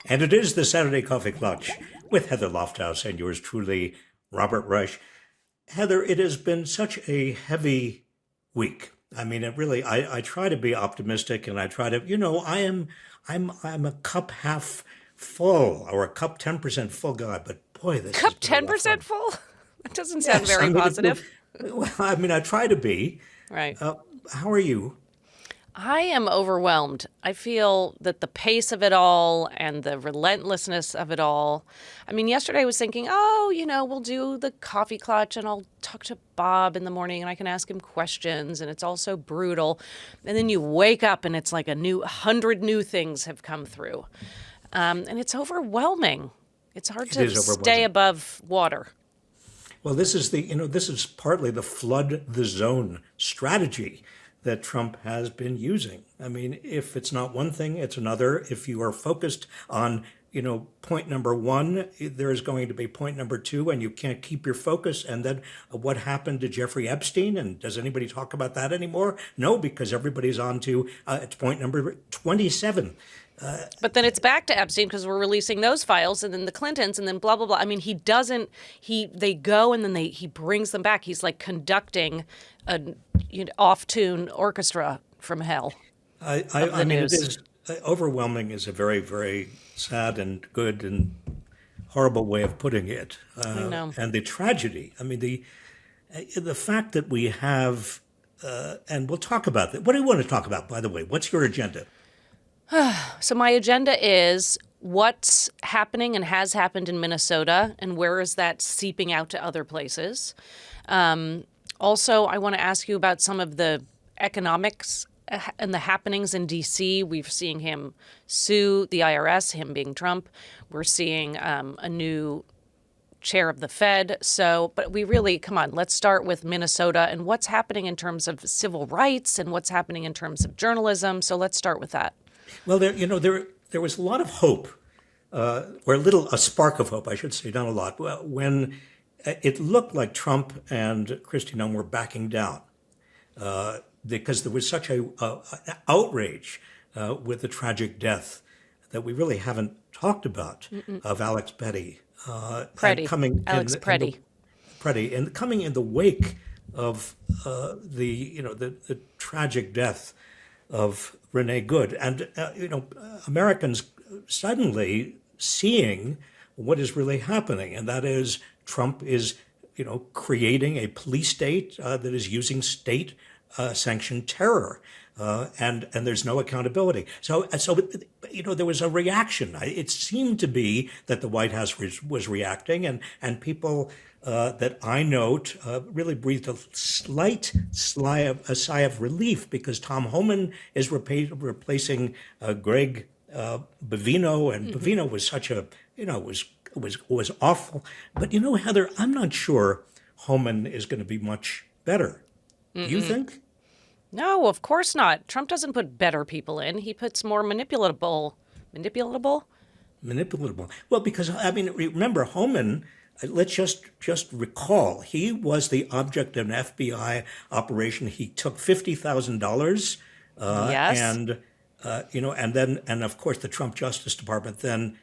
And it is the Saturday Coffee Klatch with Heather Lofthouse and yours truly, Robert Reich. Heather, it has been such a heavy week. I mean, it really, I try to be optimistic and I try to, I'm a cup half full or a cup 10% full guy, but boy, this has Cup been a rough 10% one. full? That doesn't sound Yes, I very mean, positive. well, I mean, I try to be. Right. Uh, how are you? I am overwhelmed. I feel that the pace of it all and the relentlessness of it all. I mean, yesterday I was thinking, oh, we'll do the coffee clutch and I'll talk to Bob in the morning and I can ask him questions and it's all so brutal. And then you wake up and it's like a new 100 new things have come through. And it's overwhelming. It's hard It to is stay overwhelming. above water. Well, this is partly the flood the zone strategy that Trump has been using. I mean, if it's not one thing, it's another. If you are focused on, point number one, there is going to be point number two, and you can't keep your focus. And then what happened to Jeffrey Epstein? And does anybody talk about that anymore? No, because everybody's on to it's point number 27. But then it's back to Epstein because we're releasing those files and then the Clintons and then blah, blah, blah. I mean, they go and then he brings them back. He's like conducting an off-tune orchestra from hell of I the mean, it news. is overwhelming is a very, very sad and good and horrible way of putting it. I know. And the tragedy, I mean, the fact that we have, and we'll talk about that. What do you want to talk about, by the way? What's your agenda? So my agenda is what's happening and has happened in Minnesota and where is that seeping out to other places. Also, I want to ask you about some of the economics and the happenings in D.C. We're seeing him sue the IRS, him being Trump. We're seeing a new chair of the Fed. So, but we really, come on, let's start with Minnesota and what's happening in terms of civil rights and what's happening in terms of journalism. So let's start with that. Well, there was a lot of hope, or a spark of hope, I should say, not a lot, when it looked like Trump and Kristi Noem were backing down because there was such an outrage with the tragic death that we really haven't talked about of Alex Petty, and Preddy, coming Alex Preddy. coming in the wake of the tragic death of Renee Good, and Americans suddenly seeing what is really happening, and that is Trump is creating a police state that is using state sanctioned terror. And there's no accountability. So there was a reaction. It seemed to be that the White House was reacting, and people that I note really breathed a a sigh of relief because Tom Homan is replacing Greg Bavino, and Bavino was such a was awful. But Heather, I'm not sure Homan is going to be much better. Do you think? No, of course not. Trump doesn't put better people in. He puts more manipulatable. Manipulable. Well, because I mean, remember Homan. Let's just recall he was the object of an FBI operation. He took $50,000, Yes. and and of course the Trump Justice Department then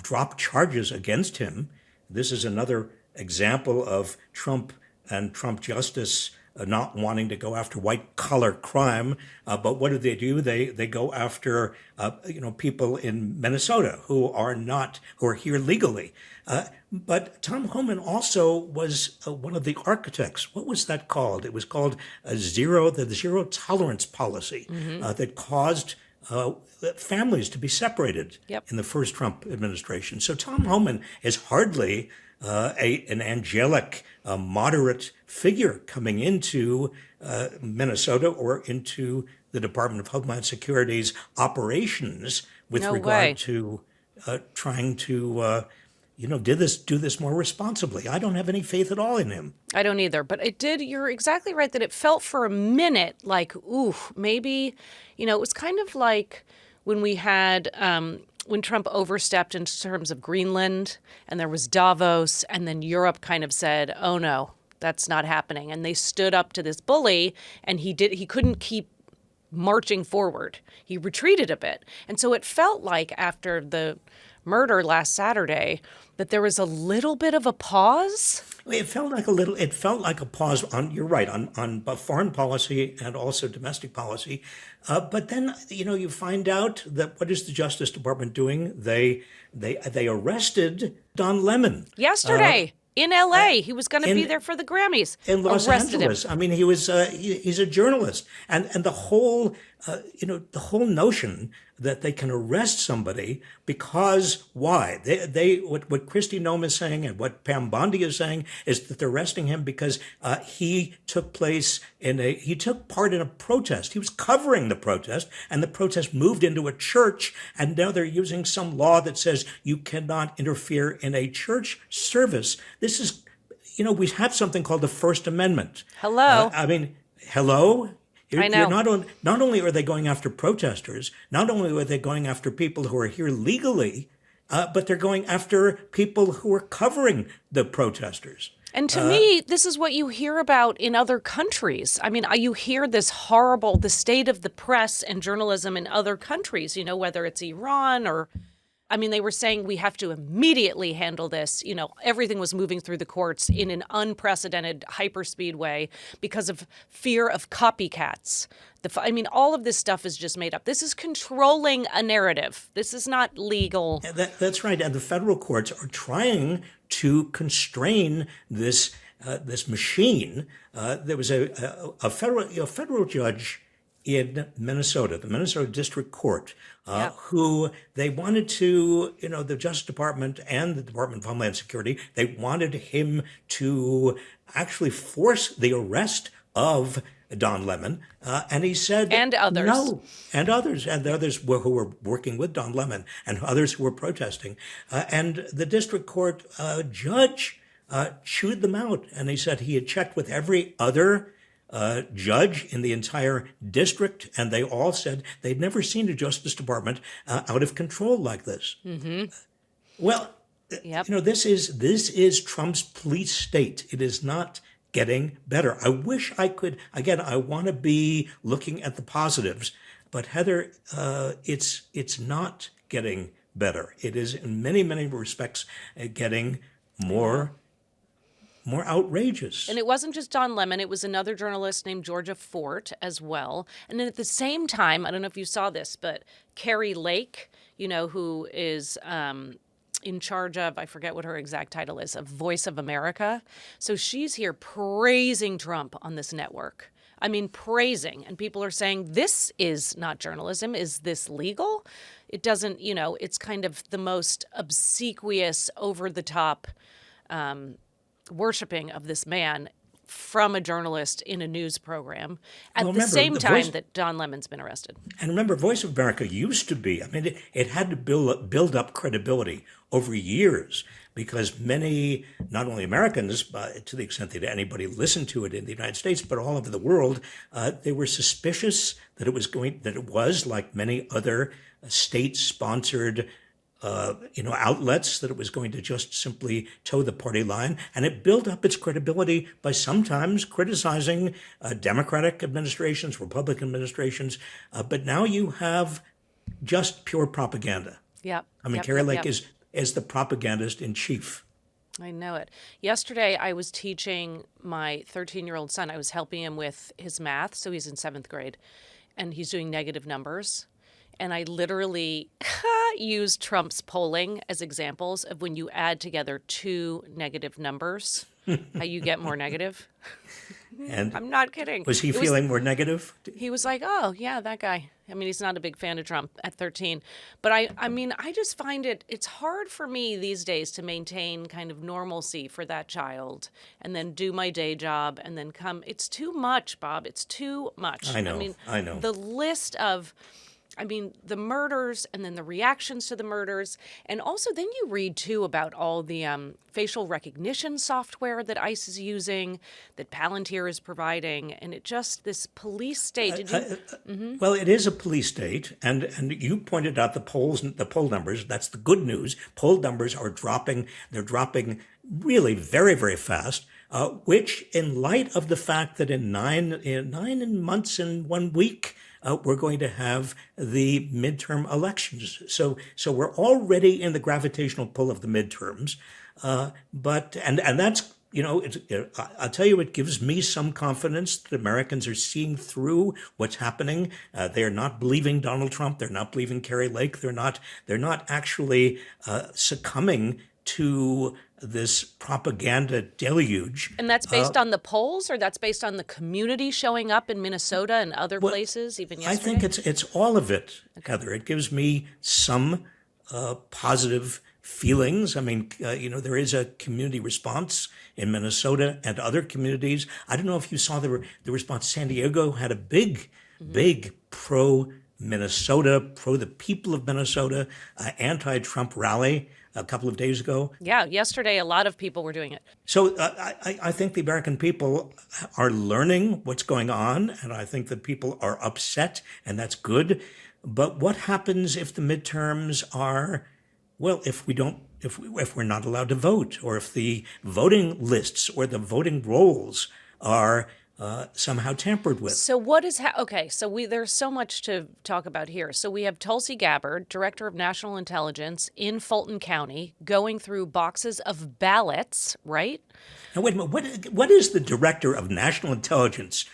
dropped charges against him. This is another example of Trump and Trump Justice not wanting to go after white collar crime, but what do? They go after people in Minnesota who are here legally. But Tom Homan also was one of the architects. What was that called? It was called the zero tolerance policy that caused families to be separated Yep. in the first Trump administration. So Tom Homan is hardly an angelic, moderate figure coming into Minnesota or into the Department of Homeland Security's operations with No regard way. to trying to, do this more responsibly. I don't have any faith at all in him. I don't either. But it did, you're exactly right that it felt for a minute like, ooh, maybe, it was kind of like when we had, when Trump overstepped in terms of Greenland and there was Davos and then Europe kind of said, oh no, that's not happening. And they stood up to this bully and he couldn't keep marching forward. He retreated a bit. And so it felt like after the murder last Saturday that there was a little bit of a pause. It felt like a pause on, you're right, on foreign policy and also domestic policy. But then, you find out that what is the Justice Department doing? They arrested Don Lemon. Yesterday. In L.A., he was going to be there for the Grammys. In Los Angeles. I mean, he's a journalist, and the whole the whole notion that they can arrest somebody because why what Kristi Noem is saying and what Pam Bondi is saying is that they're arresting him because he took part in a protest. He was covering the protest, and the protest moved into a church, and now they're using some law that says you cannot interfere in a church service. This is, we have something called the First Amendment. Hello. Hello? I know. Not only are they going after protesters, not only are they going after people who are here legally, but they're going after people who are covering the protesters. And to me, this is what you hear about in other countries. I mean, you hear the state of the press and journalism in other countries, whether it's Iran or... they were saying we have to immediately handle this. Everything was moving through the courts in an unprecedented hyperspeed way because of fear of copycats. All of this stuff is just made up. This is controlling a narrative. This is not legal. That's right. And the federal courts are trying to constrain this machine. There was a federal judge in Minnesota, the Minnesota District Court, who they wanted to, the Justice Department and the Department of Homeland Security, they wanted him to actually force the arrest of Don Lemon. And he said... And others. No, and others who were working with Don Lemon and others who were protesting. And the district court judge chewed them out. And he said he had checked with every other judge in the entire district, and they all said they'd never seen a Justice Department out of control like this. Mm-hmm. Well, yep. This is Trump's police state. It is not getting better. I wish I could. Again, I want to be looking at the positives, but Heather, it's not getting better. It is in many, many respects getting more outrageous. And it wasn't just Don Lemon. It was another journalist named Georgia Fort as well. And then at the same time, I don't know if you saw this, but Carrie Lake, who is in charge of, I forget what her exact title is, of Voice of America. So she's here praising Trump on this network. Praising. And people are saying, this is not journalism. Is this legal? It doesn't, it's kind of the most obsequious, over-the-top worshiping of this man from a journalist in a news program at the same time that Don Lemon's been arrested. And remember, Voice of America used to be, it had to build up credibility over years because many, not only Americans, but to the extent that anybody listened to it in the United States, but all over the world, they were suspicious that it was like many other state-sponsored outlets, that it was going to just simply toe the party line. And it built up its credibility by sometimes criticizing Democratic administrations, Republican administrations. But now you have just pure propaganda. Yep. Carrie Lake is the propagandist in chief. I know it. Yesterday, I was teaching my 13-year-old son. I was helping him with his math. So he's in 7th grade and he's doing negative numbers. And I literally used Trump's polling as examples of when you add together two negative numbers, how you get more negative. And I'm not kidding. Was he feeling more negative? He was like, oh, yeah, that guy. He's not a big fan of Trump at 13. But I just find it's hard for me these days to maintain kind of normalcy for that child and then do my day job and then come. It's too much, Bob. It's too much. I know. The list of... the murders and then the reactions to the murders. And also then you read, too, about all the facial recognition software that ICE is using, that Palantir is providing. And this police state. Well, it is a police state. And you pointed out the poll numbers. That's the good news. Poll numbers are dropping. They're dropping really very, very fast. Which, in light of the fact that in 9 months and 1 week, we're going to have the midterm elections. So we're already in the gravitational pull of the midterms. But that's, I'll tell you, it gives me some confidence that Americans are seeing through what's happening. They're not believing Donald Trump. They're not believing Carrie Lake. They're not actually succumbing to this propaganda deluge. And that's based on the polls, or that's based on the community showing up in Minnesota and other places, even yesterday? I think it's all of it, Heather. It gives me some positive feelings. I mean, there is a community response in Minnesota and other communities. I don't know if you saw the response. San Diego had a big pro Minnesota, pro the people of Minnesota, anti-Trump rally a couple of days ago. Yeah, yesterday a lot of people were doing it. So I think the American people are learning what's going on, and I think that people are upset, and that's good. But what happens if the midterms are, well, if we're not allowed to vote, or if the voting lists or the voting rolls are somehow tampered with? So what is okay? So there's so much to talk about here. So we have Tulsi Gabbard, Director of National Intelligence in Fulton County, going through boxes of ballots, right? Now wait a minute. What is the Director of National Intelligence?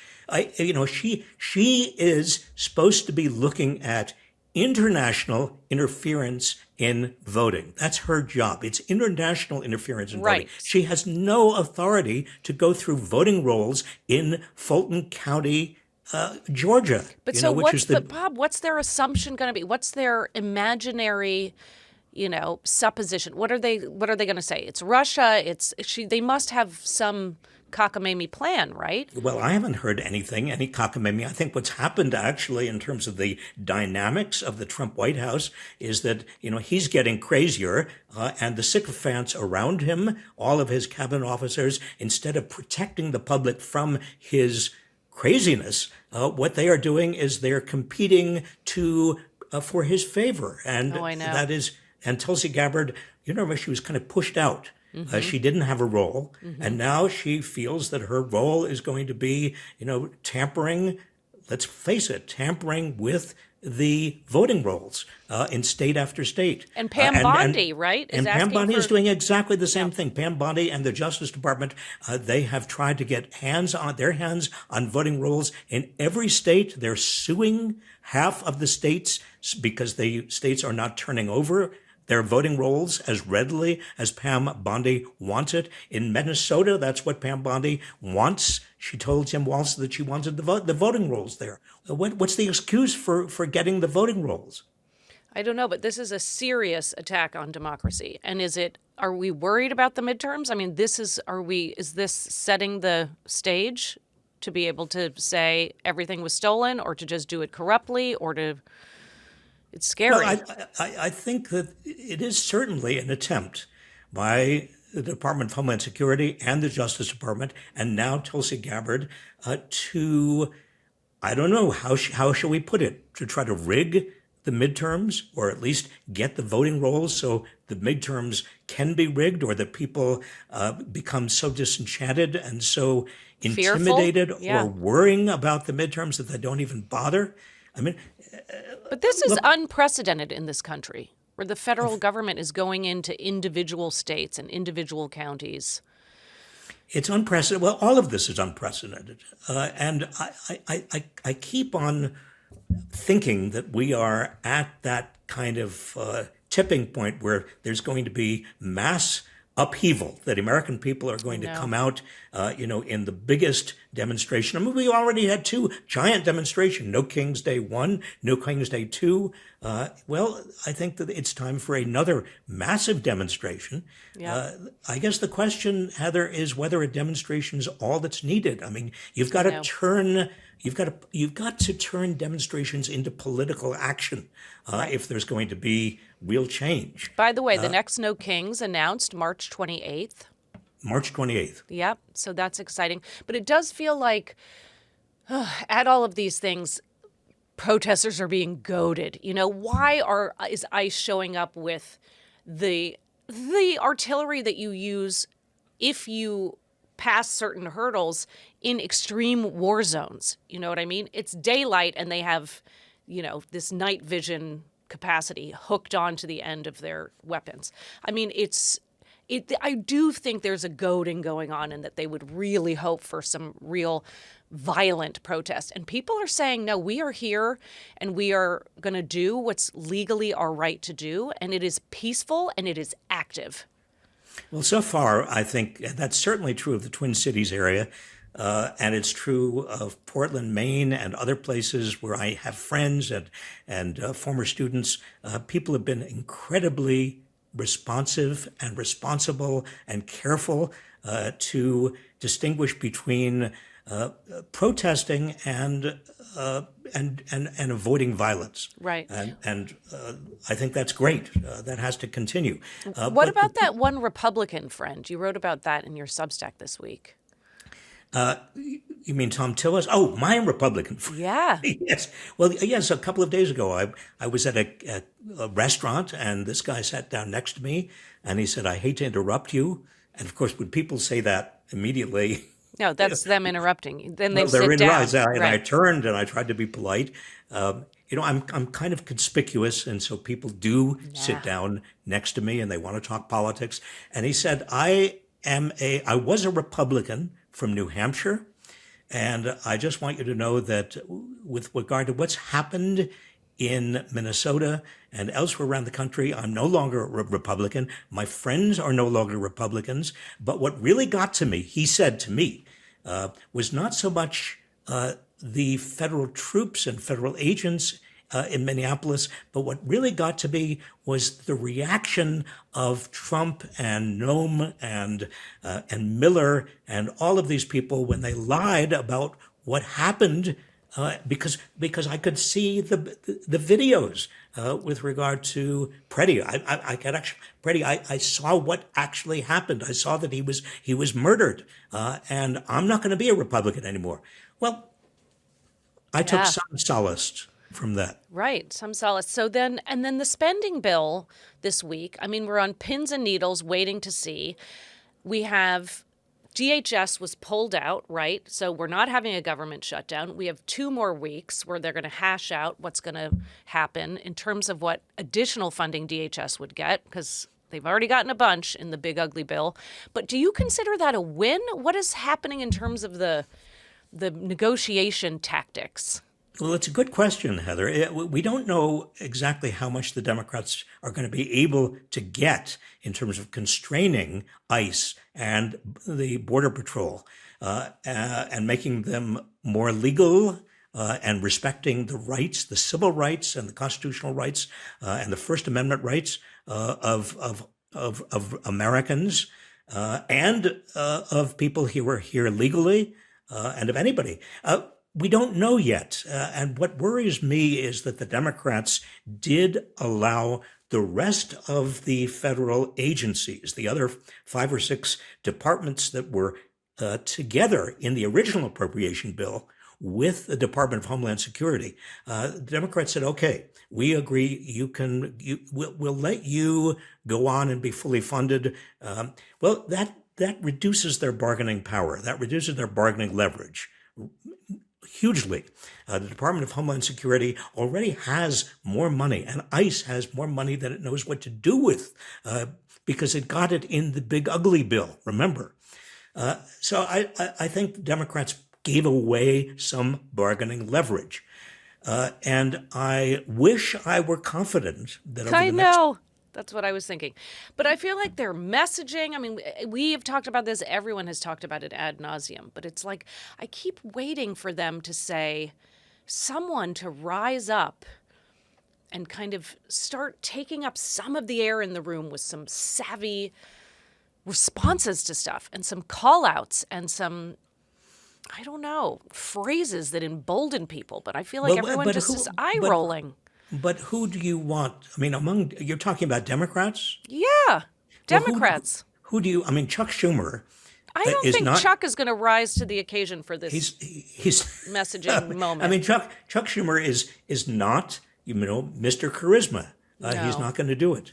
She is supposed to be looking at international interference in voting. That's her job. It's international interference in voting. Right. She has no authority to go through voting rolls in Fulton County, Georgia. But so Bob, what's their assumption going to be? What's their imaginary, supposition? What are they going to say? It's Russia. They must have some cockamamie plan, right? Well, I haven't heard any cockamamie. I think what's happened actually in terms of the dynamics of the Trump White House is that, he's getting crazier and the sycophants around him, all of his cabinet officers, instead of protecting the public from his craziness, what they are doing is they're competing for his favor. And I know. and Tulsi Gabbard, she was kind of pushed out. She didn't have a role, and now she feels that her role is going to be, tampering, let's face it, tampering with the voting rolls in state after state. And Pam Bondi, right? And Pam Bondi is doing exactly the same thing. Pam Bondi and the Justice Department, they have tried to get their hands on voting rolls in every state. They're suing half of the states because the states are not turning over their voting rolls as readily as Pam Bondi wants it. In Minnesota, that's what Pam Bondi wants. She told Tim Walz that she wanted the voting rolls there. What's the excuse for getting the voting rolls? I don't know, but this is a serious attack on democracy. And are we worried about the midterms? I mean, is this setting the stage to be able to say everything was stolen, or to just do it corruptly, or to... It's scary. Well, I think that it is certainly an attempt by the Department of Homeland Security and the Justice Department, and now Tulsi Gabbard, to, I don't know, how shall we put it, to try to rig the midterms, or at least get the voting rolls so the midterms can be rigged, or that people become so disenchanted and so intimidated or worrying about the midterms that they don't even bother. I mean... But this is unprecedented in this country, where the federal government is going into individual states and individual counties. It's unprecedented. Well, all of this is unprecedented. And I keep on thinking that we are at that kind of tipping point where there's going to be mass upheaval, that American people are going to come out, in the biggest demonstration. I mean, we already had two giant demonstrations, No King's Day 1, No King's Day 2. Well, I think that it's time for another massive demonstration. Yeah. I guess the question, Heather, is whether a demonstration is all that's needed. I mean, you've got to turn demonstrations into political action if there's going to be real change. By the way, the next No Kings announced March 28th. March 28th. Yep. So that's exciting. But it does feel like at all of these things, protesters are being goaded. Why is ICE showing up with the artillery that you use if you pass certain hurdles in extreme war zones. You know what I mean? It's daylight and they have, this night vision capacity hooked onto the end of their weapons. I mean, I do think there's a goading going on and that they would really hope for some real violent protest. And people are saying, no, we are here and we are going to do what's legally our right to do. And it is peaceful and it is active. Well, so far, I think that's certainly true of the Twin Cities area. And it's true of Portland, Maine, and other places where I have friends and former students. People have been incredibly responsive and responsible and careful to distinguish between protesting and avoiding violence. Right. And I think that's great. That has to continue. What about that one Republican friend? You wrote about that in your Substack this week. You mean Tom Tillis? Oh, my Republican friend. Yeah. Yes. Well, yes, a couple of days ago, I was at a restaurant, and this guy sat down next to me, and he said, "I hate to interrupt you." And of course, when people say that immediately, no, that's them interrupting you. Then they they're sit in down. rise. And I Right. turned and I tried to be polite. I'm kind of conspicuous, and so people do sit down next to me, and they want to talk politics. And he said, I was a Republican from New Hampshire, and I just want you to know that with regard to what's happened in Minnesota and elsewhere around the country, I'm no longer a Republican. My friends are no longer Republicans. But what really got to me, he said to me, was not so much the federal troops and federal agents in Minneapolis, but what really got to me was the reaction of Trump and Noem and Miller and all of these people when they lied about what happened, because I could see the videos with regard to Preddy. I could actually Preddy. I saw what actually happened. I saw that he was murdered, and I'm not going to be a Republican anymore. Well, I took some solace from that. Right, some solace. So then the spending bill this week, I mean, we're on pins and needles waiting to see. We have DHS was pulled out, right? So we're not having a government shutdown. We have 2 more weeks where they're going to hash out what's going to happen in terms of what additional funding DHS would get, because they've already gotten a bunch in the big ugly bill. But do you consider that a win? What is happening in terms of the negotiation tactics? Well, it's a good question, Heather. We don't know exactly how much the Democrats are going to be able to get in terms of constraining ICE and the Border Patrol and making them more legal and respecting the rights, the civil rights and the constitutional rights and the First Amendment rights of Americans and of people who are here legally and of anybody. We don't know yet. And what worries me is that the Democrats did allow the rest of the federal agencies, the other 5 or 6 departments that were together in the original appropriation bill with the Department of Homeland Security. The Democrats said, okay, we agree, we'll let you go on and be fully funded. Well, that reduces their bargaining power. That reduces their bargaining leverage hugely. The Department of Homeland Security already has more money, and ICE has more money than it knows what to do with because it got it in the big ugly bill, remember. So I think Democrats gave away some bargaining leverage. And I wish I were confident that over I the next know. That's what I was thinking. But I feel like their messaging, I mean, we have talked about this. Everyone has talked about it ad nauseum. But it's like I keep waiting for them to say, someone to rise up and kind of start taking up some of the air in the room with some savvy responses to stuff and some call outs and some, I don't know, phrases that embolden people. But I feel like everyone just is eye rolling. But who do you want? I mean, you're talking about Democrats? Yeah, Democrats. Well, who do you, I mean, Chuck Schumer. I don't think Chuck is going to rise to the occasion for this he's messaging moment. I mean, Chuck Schumer is not, Mr. Charisma. He's not going to do it.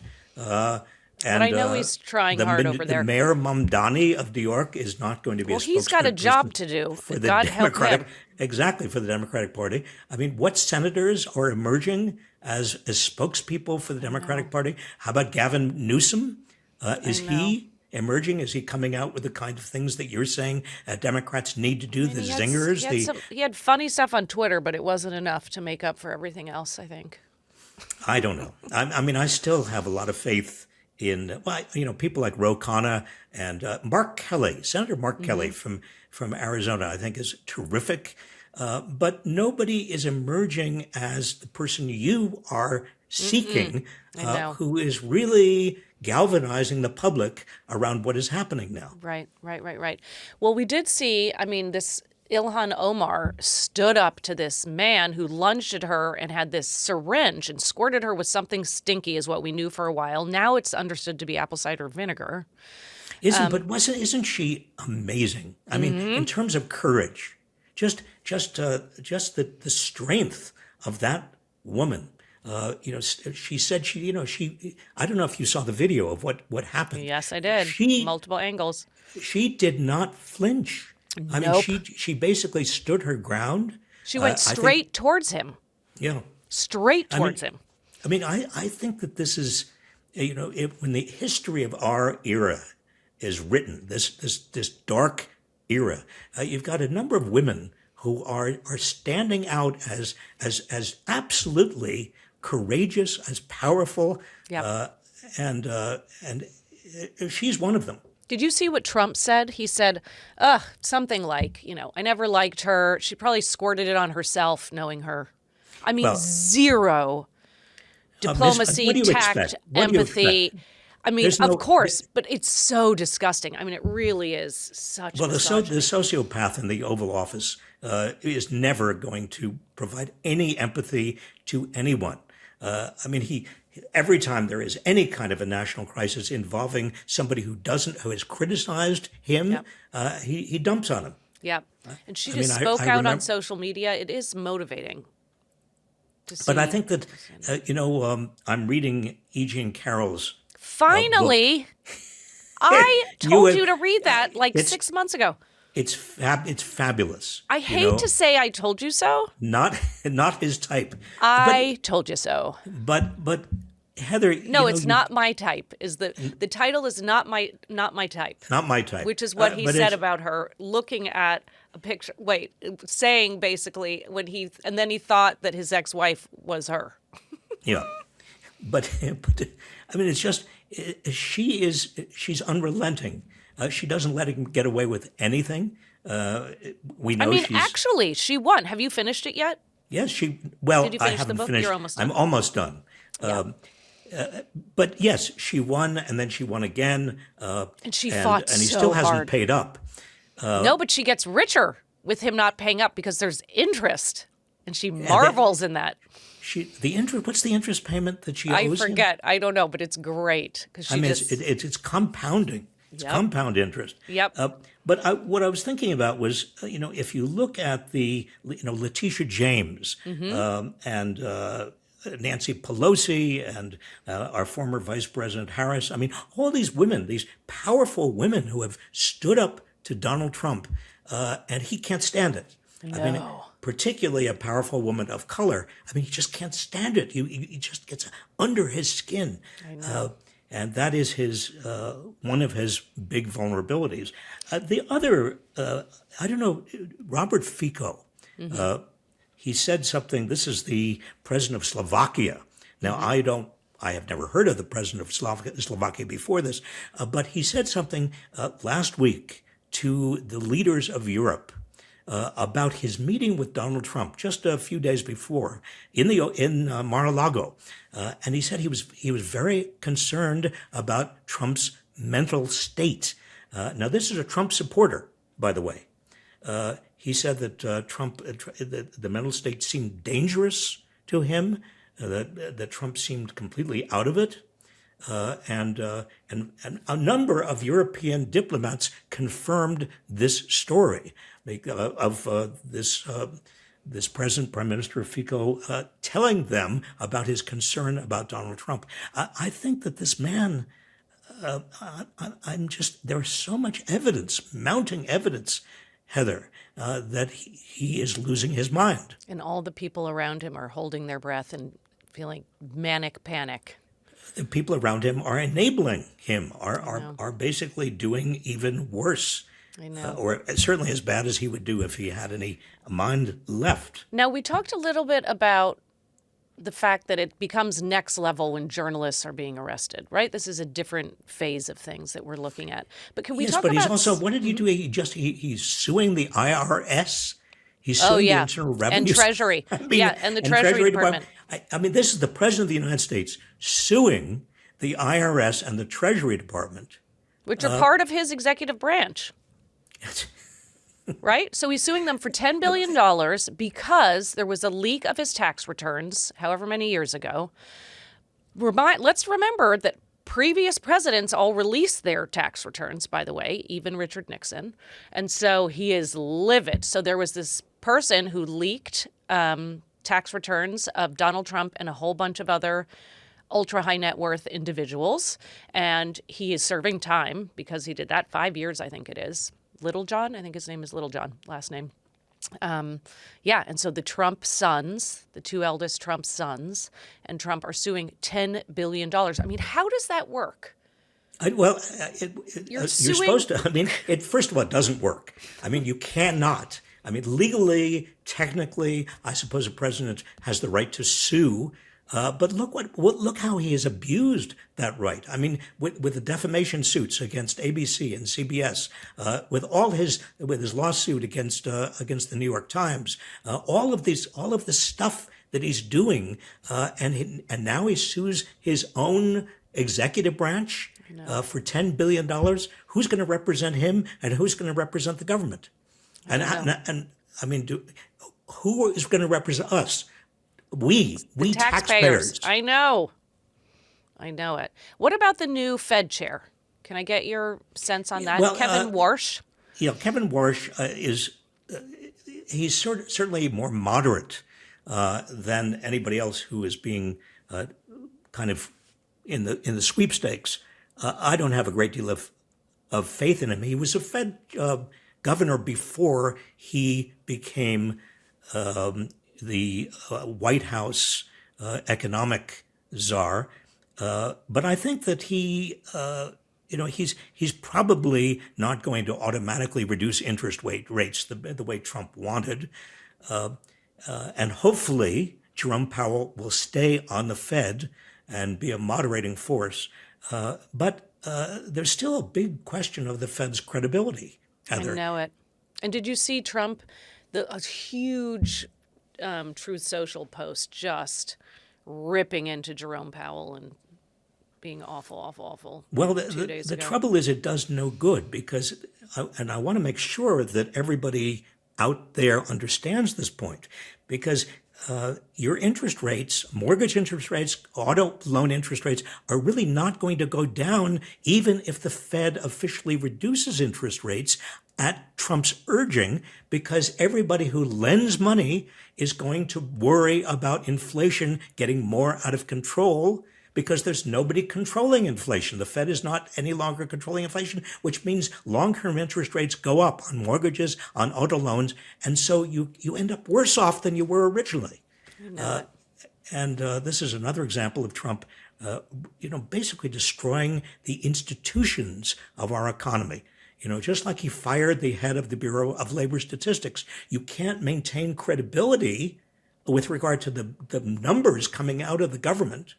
But I And know he's trying hard over the there. mayor Mamdani of New York is not going to be a Well, he's got a job spokesperson to do. for the God help Democratic, him. exactly, for the Democratic Party. I mean, what senators are emerging as spokespeople for the I Democratic know. Party? How about Gavin Newsom? I Is know. he emerging? Is he coming out with the kind of things that you're saying Democrats need to I do? mean, The zingers, he had funny stuff on Twitter, but it wasn't enough to make up for everything else, I think. I don't know. I mean, I still have a lot of faith in, well, people like Ro Khanna and Mark Kelly, Senator Mark Kelly from Arizona, I think is terrific. But nobody is emerging as the person you are seeking, I know. who is really galvanizing the public around what is happening now. Right. Well, we did see, I mean, this Ilhan Omar stood up to this man who lunged at her and had this syringe and squirted her with something stinky, is what we knew for a while. Now it's understood to be apple cider vinegar. Isn't she amazing? I mean, in terms of courage, just the strength of that woman. She said she I don't know if you saw the video of what happened. Yes, I did. She Multiple angles. she did not flinch. I mean, Nope. she basically stood her ground. She went I think, straight towards him. yeah. Straight towards him. I mean, I think that this is, when the history of our era is written, this dark era, you've got a number of women who are standing out as absolutely courageous, as powerful, Yeah. and she's one of them. Did you see what Trump said? He said, something like, I never liked her. She probably squirted it on herself, knowing her. I mean, Well, zero diplomacy, what do you tact, expect? What do you empathy. expect? I mean, There's of no- course, but it's so disgusting. I mean, it really is such Well, the misogyny. sociopath in the Oval Office is never going to provide any empathy to anyone. I mean, every time there is any kind of a national crisis involving somebody who has criticized him, Yep. he dumps on him. Yeah. And she I just mean, spoke I out on remember- social media. It is motivating to see. But I think that I'm reading E. Jean Carroll's. Finally, I You told have- you to read that like it's- 6 months ago. It's fabulous. I hate to say I told you so. not his type. I told you so. But Heather, No, it's not my type. Is the title is not my type, not my type. which is what he But said it's- about her. Looking at a picture, saying basically and then he thought that his ex-wife was her. Yeah, but I mean, it's just she's unrelenting. She doesn't let him get away with anything. We know I mean, she's actually, she won. Have you finished it yet? yes. Well, Did you I finish the haven't book? finished. You're almost I'm done. almost done. Yeah. But yes, she won, and then she won again. And she fought and he so still hasn't hard. paid up. No, but she gets richer with him not paying up because there's interest, and she marvels in that. What's the interest payment that she I owes him? forget. I don't know, but it's great because she I mean, just. it's compounding. It's Yep. compound interest. Yep. But what I was thinking about was, if you look at Letitia James and Nancy Pelosi and our former Vice President Harris, I mean, all these women, these powerful women who have stood up to Donald Trump, and he can't stand it. I mean, particularly a powerful woman of color. I mean, he just can't stand it. He just gets under his skin. I know. And that is one of his big vulnerabilities. The other, I don't know, Robert Fico. He said something. This is the president of Slovakia. Now, I have never heard of the president of Slovakia before this, but he said something last week to the leaders of Europe about his meeting with Donald Trump just a few days before in Mar-a-Lago, and he said he was very concerned about Trump's mental state. Now, this is a Trump supporter, by the way. He said that the mental state seemed dangerous to him, that Trump seemed completely out of it. And a number of European diplomats confirmed this story of this President, Prime Minister Fico, telling them about his concern about Donald Trump. I think that this man, I'm just, there's so much evidence, mounting evidence, Heather, that he is losing his mind. And all the people around him are holding their breath and feeling manic panic. The people around him are enabling him, are basically doing even worse. I know. Or certainly as bad as he would do if he had any mind left. Now, we talked a little bit about the fact that it becomes next level when journalists are being arrested, right? This is a different phase of things that we're looking at. But can we talk about... Yes, but he's also, what did he do? He's suing the IRS. He's suing the Internal Revenue. And Treasury. And the Treasury Department. I mean, this is the President of the United States suing the IRS and the Treasury Department. Which are part of his executive branch. Right? So he's suing them for $10 billion because there was a leak of his tax returns, however many years ago. Let's remember that previous presidents all released their tax returns, by the way, even Richard Nixon. And so he is livid. So there was this person who leaked tax returns of Donald Trump and a whole bunch of other ultra high net worth individuals. And he is serving time because he did that 5 years, I think it is. Little John, I think his name is Little John, last name. And so the Trump sons, the two eldest Trump sons, and Trump are suing $10 billion. I mean, how does that work? You're supposed to. I mean, first of all, it doesn't work. I mean, you cannot. I mean, legally, technically, I suppose a president has the right to sue. But look how he has abused that right. I mean, with the defamation suits against ABC and CBS, with his lawsuit against the New York Times, all of the stuff that he's doing, and now he sues his own executive branch for $10 billion. Who's going to represent him, and who's going to represent the government? And I mean, who is going to represent us? We taxpayers. I know it. What about the new Fed chair? Can I get your sense on that? Well, Kevin Warsh? Kevin Warsh he's certainly more moderate than anybody else who is being kind of in the sweepstakes. I don't have a great deal of faith in him. He was a Fed governor before he became the White House economic czar, but I think that he's probably not going to automatically reduce interest rates the way Trump wanted, and hopefully Jerome Powell will stay on the Fed and be a moderating force. But there's still a big question of the Fed's credibility, Heather. I know it. And did you see Trump, a huge Truth Social post just ripping into Jerome Powell and being awful. Well, the trouble is it does no good because, and I want to make sure that everybody out there understands this point, because your interest rates, mortgage interest rates, auto loan interest rates are really not going to go down even if the Fed officially reduces interest rates at Trump's urging, because everybody who lends money is going to worry about inflation getting more out of control because there's nobody controlling inflation. The Fed is not any longer controlling inflation, which means long-term interest rates go up on mortgages, on auto loans, and so you end up worse off than you were originally. And this is another example of Trump, basically destroying the institutions of our economy. Just like he fired the head of the Bureau of Labor Statistics, you can't maintain credibility with regard to the numbers coming out of the government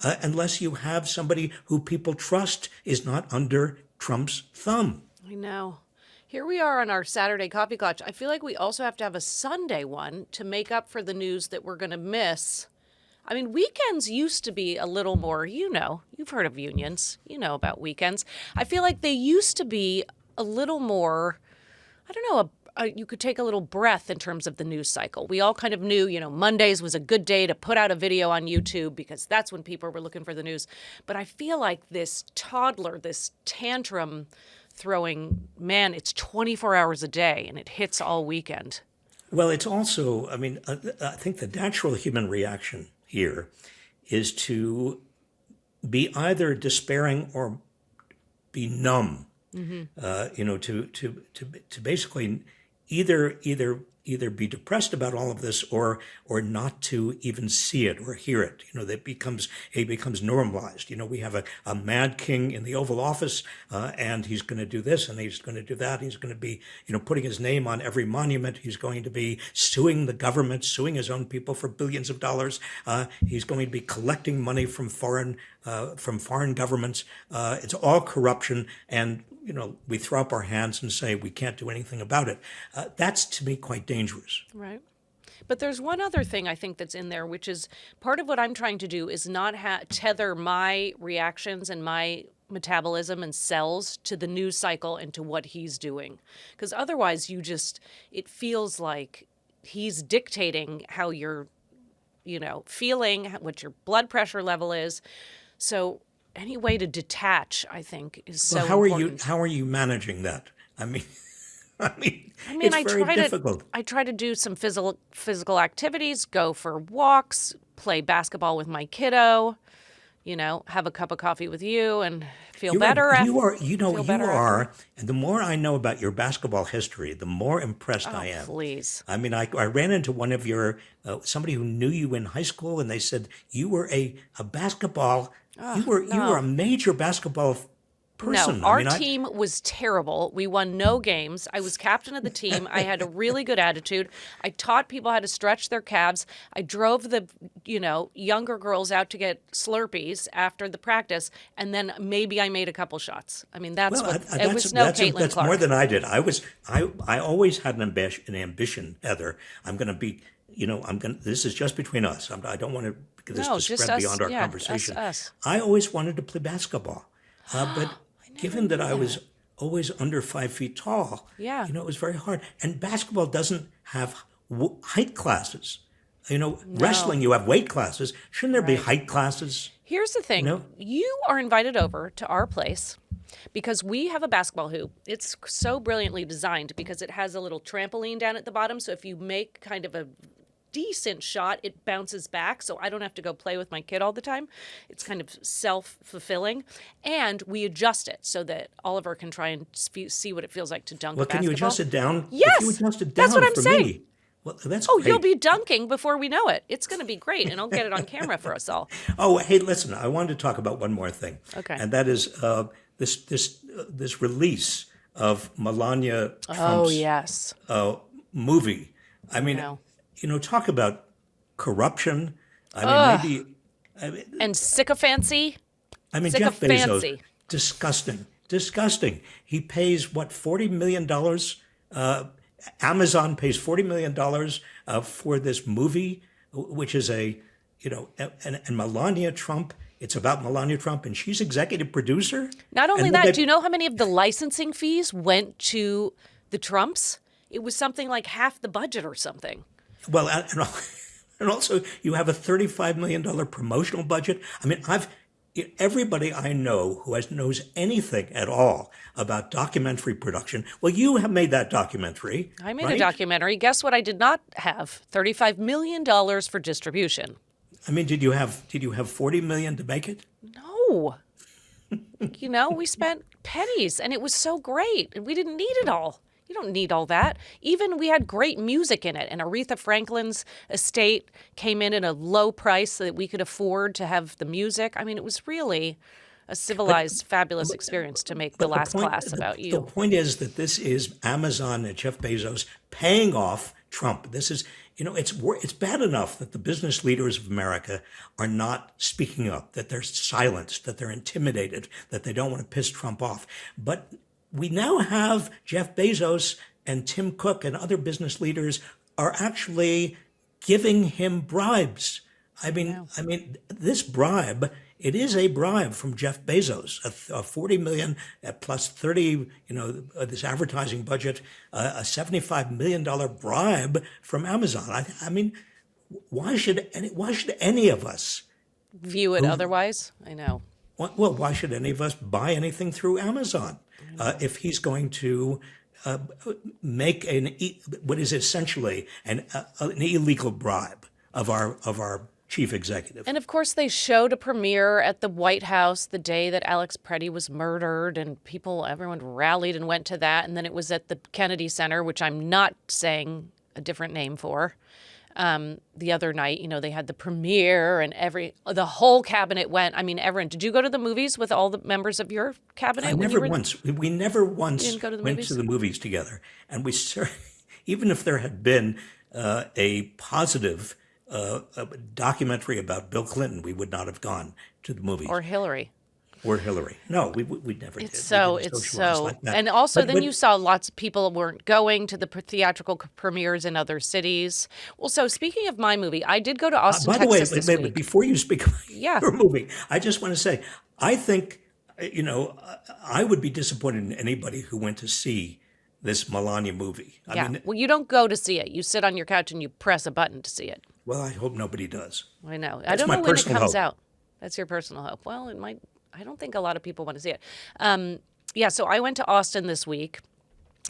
unless you have somebody who people trust is not under Trump's thumb. I know. Here we are on our Saturday Coffee Klatch. I feel like we also have to have a Sunday one to make up for the news that we're going to miss. I mean, weekends used to be a little more, you've heard of unions, about weekends. I feel like they used to be a little more, I don't know, you could take a little breath in terms of the news cycle. We all kind of knew, Mondays was a good day to put out a video on YouTube because that's when people were looking for the news. But I feel like this toddler, this tantrum throwing, man, it's 24 hours a day and it hits all weekend. Well, it's also, I think the natural human reaction here is to be either despairing or be numb, to basically either be depressed about all of this or not to even see it or hear it. That it becomes normalized. We have a mad king in the Oval Office, and he's going to do this and he's going to do that. He's going to be, putting his name on every monument. He's going to be suing the government, suing his own people for billions of dollars. He's going to be collecting money from foreign governments. It's all corruption, and we throw up our hands and say we can't do anything about it. That's, to me, quite dangerous. Right. But there's one other thing I think that's in there, which is part of what I'm trying to do is not tether my reactions and my metabolism and cells to the news cycle and to what he's doing. Because otherwise it feels like he's dictating how you're, feeling, what your blood pressure level is. So any way to detach, I think, is so important. How are you managing that? I mean, it's very difficult. I try to do some physical activities, go for walks, play basketball with my kiddo, have a cup of coffee with you and feel better. And the more I know about your basketball history, the more impressed I am. Please. I mean, I ran into one of somebody who knew you in high school, and they said you were a basketball. You were a major basketball person. No, our team was terrible. We won no games. I was captain of the team. I had a really good attitude. I taught people how to stretch their calves. I drove the, younger girls out to get Slurpees after the practice, and then maybe I made a couple shots. I mean, it was no Caitlin That's Clark. more than I did. I always had an ambition, Heather. I'm going to be, this is just between us. I don't want to spread beyond our conversation. Us. I always wanted to play basketball, but given that I was always under 5 feet tall, it was very hard. And basketball doesn't have height classes. Wrestling, you have weight classes. Shouldn't there be height classes? Here's the thing. You are invited over to our place because we have a basketball hoop. It's so brilliantly designed because it has a little trampoline down at the bottom. So if you make kind of a decent shot, it bounces back, so I don't have to go play with my kid all the time. It's kind of self-fulfilling, and we adjust it so that Oliver can try and see what it feels like to dunk a basketball. Can you adjust it down? Yes, if you adjust it down that's what I'm for saying. Me, well, that's great. You'll be dunking before we know it. It's going to be great, and I'll get it on camera for us all. Oh, hey, listen, I wanted to talk about one more thing. Okay. And that is this release of Melania Trump's movie. I mean, talk about corruption. And sycophancy. Jeff Bezos, disgusting. He pays $40 million. Amazon pays $40 million for this movie, which is and Melania Trump. It's about Melania Trump, and she's executive producer. Not only that, do you know how many of the licensing fees went to the Trumps? It was something like half the budget or something. Well, and also you have a $35 million promotional budget. I mean, everybody I know who knows anything at all about documentary production. Well, you have made that documentary. I made a documentary. Guess what? I did not have $35 million for distribution. I mean, did you have $40 million to make it? No. We spent pennies, and it was so great, and we didn't need it all. You don't need all that. Even we had great music in it, and Aretha Franklin's estate came in at a low price so that we could afford to have the music. I mean, it was really a civilized, fabulous experience to make The Last Class about you. The point is that this is Amazon and Jeff Bezos paying off Trump. This is, it's bad enough that the business leaders of America are not speaking up, that they're silenced, that they're intimidated, that they don't want to piss Trump off. But we now have Jeff Bezos and Tim Cook and other business leaders are actually giving him bribes. I mean, this bribe, it is a bribe from Jeff Bezos, a $40 million plus 30, this advertising budget, a $75 million bribe from Amazon. I mean, why should any of us view it otherwise? I know. Well, why should any of us buy anything through Amazon if he's going to make what is essentially an illegal bribe of our chief executive. And of course, they showed a premiere at the White House the day that Alex Preddy was murdered, and everyone rallied and went to that. And then it was at the Kennedy Center, which I'm not saying a different name for. The other night, they had the premiere, and the whole cabinet went. I mean, everyone. Did you go to the movies with all the members of your cabinet? We never once didn't go to the went movies? to the movies together, and even if there had been a positive a documentary about Bill Clinton, we would not have gone to the movies. Or Hillary. Or Hillary. No, we never did. It's so, like that. and also then you saw lots of people weren't going to the theatrical premieres in other cities. Well, so speaking of my movie, I did go to Austin, Texas this week. Before you speak of your movie, I just want to say, I think, I would be disappointed in anybody who went to see this Melania movie. I mean, well, you don't go to see it. You sit on your couch and you press a button to see it. Well, I hope nobody does. I know. That's I don't my know when it personal comes hope. out. That's your personal hope. Well, it might. I don't think a lot of people want to see it. So I went to Austin this week,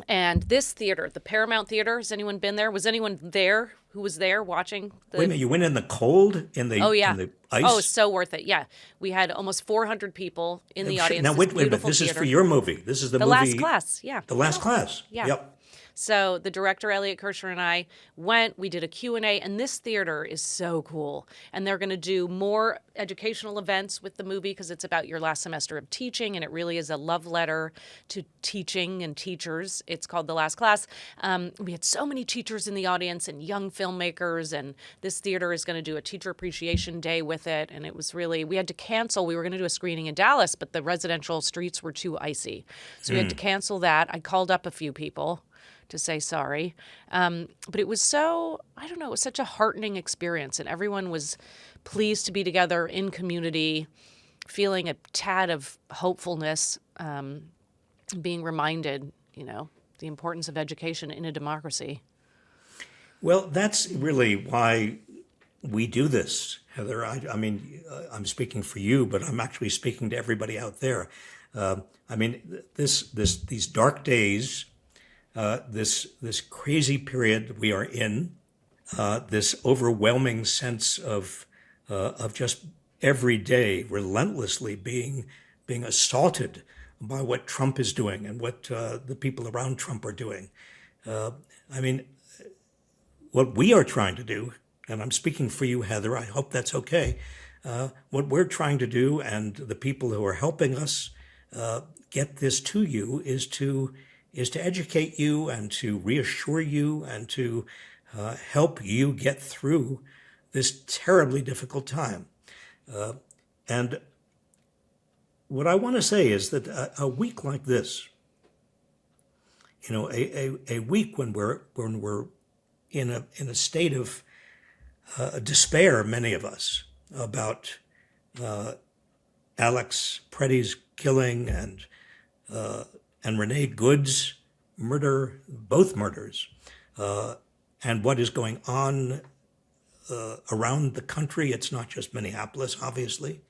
and this theater, the Paramount Theater, has anyone been there? Was anyone there who was there watching? Wait a minute, you went in the cold, in the ice? Oh, it's so worth it. Yeah. We had almost 400 people in the audience. Now, wait a minute. This is for your movie. This is the movie. Last Class, yeah. The Last Class. Yeah. Yep. So the director, Elliot Kirshner, and I went, we did a Q&A, and this theater is so cool. And they're going to do more educational events with the movie because it's about your last semester of teaching, and it really is a love letter to teaching and teachers. It's called The Last Class. We had so many teachers in the audience and young filmmakers, and this theater is going to do a Teacher Appreciation Day with it. And it was really, we had to cancel. We were going to do a screening in Dallas, but the residential streets were too icy. So we had to cancel that. I called up a few people to say sorry. But it was it was such a heartening experience. And everyone was pleased to be together in community, feeling a tad of hopefulness, being reminded, the importance of education in a democracy. Well, that's really why we do this, Heather. I mean, I'm speaking for you, but I'm actually speaking to everybody out there. I mean, these dark days, this crazy period we are in, this overwhelming sense of just every day relentlessly being assaulted by what Trump is doing and what the people around Trump are doing. I mean, what we are trying to do, and I'm speaking for you, Heather, I hope that's okay. What we're trying to do, and the people who are helping us get this to you, is to educate you and to reassure you and to help you get through this terribly difficult time. And what I want to say is that a week like this, a week when we're in a state of despair, many of us, about Alex Preddy's killing and Renee Good's murder, both murders, and what is going on around the country. It's not just Minneapolis, obviously,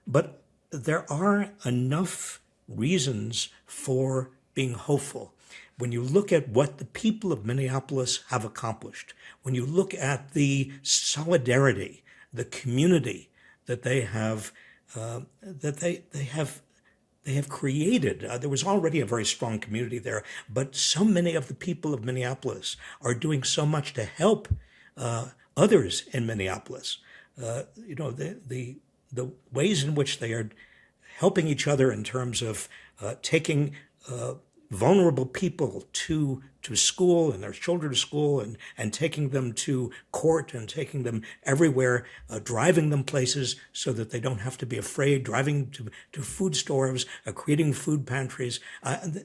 but there are enough reasons for being hopeful. When you look at what the people of Minneapolis have accomplished, when you look at the solidarity, the community that they have, they have created. There was already a very strong community there, but so many of the people of Minneapolis are doing so much to help others in Minneapolis. The ways in which they are helping each other in terms of taking vulnerable people to school and their children to school and taking them to court and taking them everywhere, driving them places so that they don't have to be afraid, driving to food stores, creating food pantries.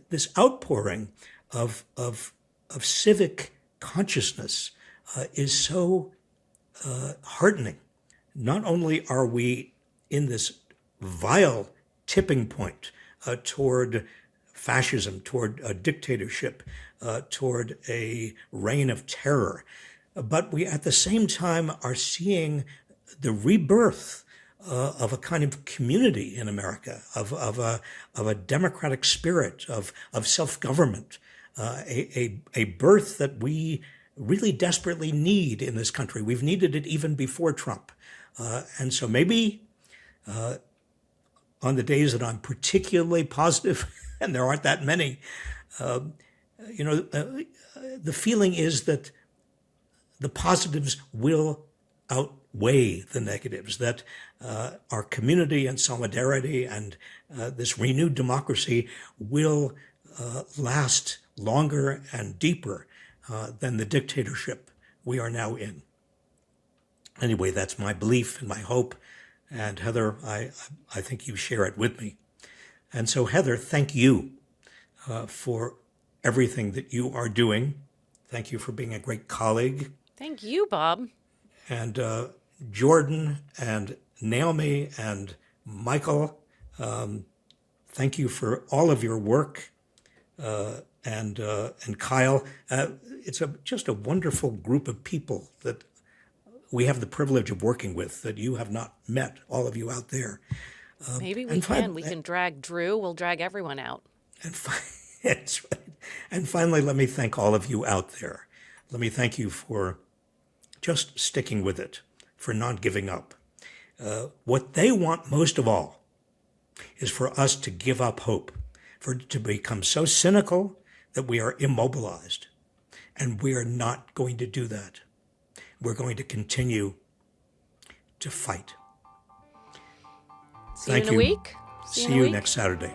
This outpouring of civic consciousness is so heartening. Not only are we in this vile tipping point toward fascism, toward a dictatorship, toward a reign of terror, but we at the same time are seeing the rebirth of a kind of community in America, of a democratic spirit, of self-government, a birth that we really desperately need in this country. We've needed it even before Trump. And so maybe on the days that I'm particularly positive, and there aren't that many, the feeling is that the positives will outweigh the negatives, that our community and solidarity and this renewed democracy will last longer and deeper than the dictatorship we are now in. Anyway, that's my belief and my hope. And Heather, I think you share it with me. And so, Heather, thank you for everything that you are doing. Thank you for being a great colleague. Thank you, Bob. And Jordan and Naomi and Michael, thank you for all of your work. And Kyle, it's just a wonderful group of people that we have the privilege of working with that you have not met, all of you out there. Maybe we can. We can drag Drew. We'll drag everyone out. That's right. And finally, let me thank all of you out there. Let me thank you for just sticking with it, for not giving up. What they want most of all is for us to give up hope, for it to become so cynical that we are immobilized. And we are not going to do that. We're going to continue to fight. See you in a week. See you next Saturday.